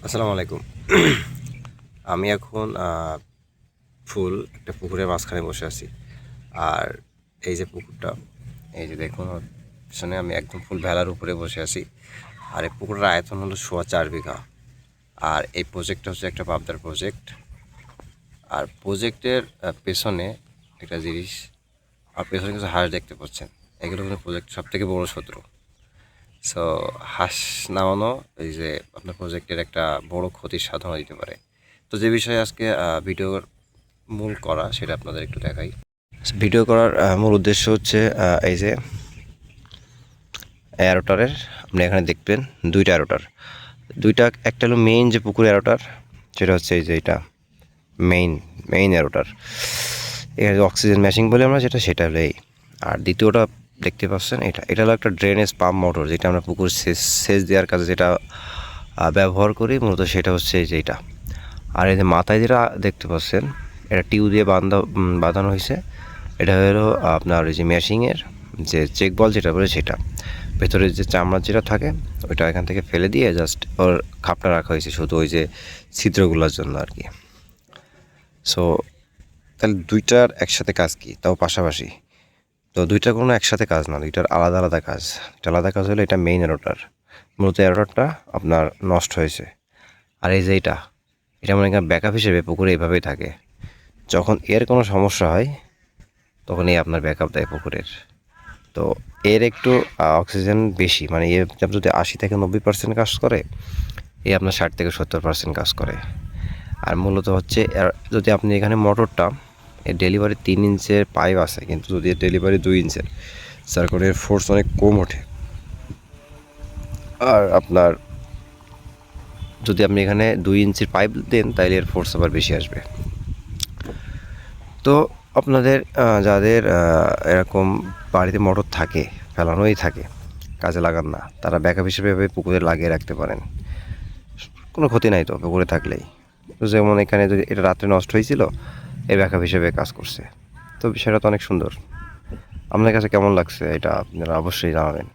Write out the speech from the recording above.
আসসালামু আলাইকুম। আমি এখন ফুল একটা পুকুরের মাঝখানে বসে আছি। আর এই যে পুকুরটা, এই যে দেখুন ওর পিছনে আমি একদম ফুল ভেলার উপরে বসে আছি। আর এই পুকুরের আয়তন হলো 4.25 বিঘা। আর এই প্রজেক্টটা হচ্ছে একটা পাবদার প্রজেক্ট। আর প্রজেক্টের পেছনে একটা জিনিস, আর পেছনে কিছু হাঁস দেখতে পাচ্ছেন। এগুলো কিন্তু প্রজেক্ট সব থেকে বড় শত্রু। সো হাঁস নামানো এই যে আপনার প্রজেক্টের একটা বড় ক্ষতির সাধনা দিতে পারে। তো যে বিষয়ে আজকে ভিডিওর মূল করা সেটা আপনাদের একটু দেখাই। ভিডিও করার মূল উদ্দেশ্য হচ্ছে এই যে অ্যারোটারের, আপনি এখানে দেখবেন দুইটা অ্যারোটার, একটা হলো মেইন যে পুকুর অ্যারোটার, সেটা হচ্ছে এই যে এটা মেইন অ্যারোটার। এর অক্সিজেন ম্যাশিং বলে আমরা সেটা হলো এই। আর দ্বিতীয়টা দেখতে পাচ্ছেন, এটা হলো একটা ড্রেনেজ পাম্প মোটর, যেটা আমরা পুকুর সেচ দেওয়ার কাজে যেটা ব্যবহার করি মূলত, সেটা হচ্ছে এই যে এটা। আর এই যে মাথায় যেটা দেখতে পাচ্ছেন, এটা টিউ দিয়ে বাঁধানো হয়েছে। এটা হলো আপনার ওই যে ম্যাশিংয়ের যে চেক বল যেটা বলে সেটা, ভেতরে যে চামড়া যেটা থাকে ওইটা এখান থেকে ফেলে দিয়ে জাস্ট ওর খাপটা রাখা হয়েছে শুধু ওই যে ছিদ্রগুলোর জন্য আর কি। সো তাহলে দুইটার একসাথে কাজ কি, তাও পাশাপাশি? তো দুইটার কোনো একসাথে কাজ না, দুইটার আলাদা আলাদা কাজ। এটা আলাদা কাজ হলো এটা মেইন অ্যারোটার, মূলত অ্যারোটারটা আপনার নষ্ট হয়েছে। আর এই যে এটা মনে করেন ব্যাকআপ হিসেবে পুকুরে এইভাবেই থাকে। যখন এর কোনো সমস্যা হয় তখন এই আপনার ব্যাকআপ দেয় পুকুরের। তো এর একটু অক্সিজেন বেশি, মানে এর যদি 80 থেকে 90% কাজ করে, এই আপনার 60 থেকে 70% কাজ করে। আর মূলত হচ্ছে যদি আপনি এখানে মোটরটা, এর ডেলিভারি 3 ইঞ্চের পাইপ আছে, কিন্তু যদি এর ডেলিভারি 2 ইঞ্চের, যার কারণে এর ফোর্স অনেক কম ওঠে। আর আপনার যদি আপনি এখানে 2 ইঞ্চির পাইপ দেন তাহলে এর ফোর্স আবার বেশি আসবে। তো আপনাদের যাদের এরকম বাড়িতে মোটর থাকে, ফেলানোই থাকে, কাজে লাগান না, তারা ব্যাকআপ হিসেবে এভাবে পুকুরে লাগিয়ে রাখতে পারেন। কোনো ক্ষতি নাই তো পুকুরে থাকলেই। তো যেমন এখানে যদি এটা রাত্রে নষ্ট হয়েছিল, এই ব্যাকআপ হিসেবে কাজ করছে। তো বিষয়টা তো অনেক সুন্দর। আপনার কাছে কেমন লাগছে এটা আপনারা অবশ্যই জানাবেন।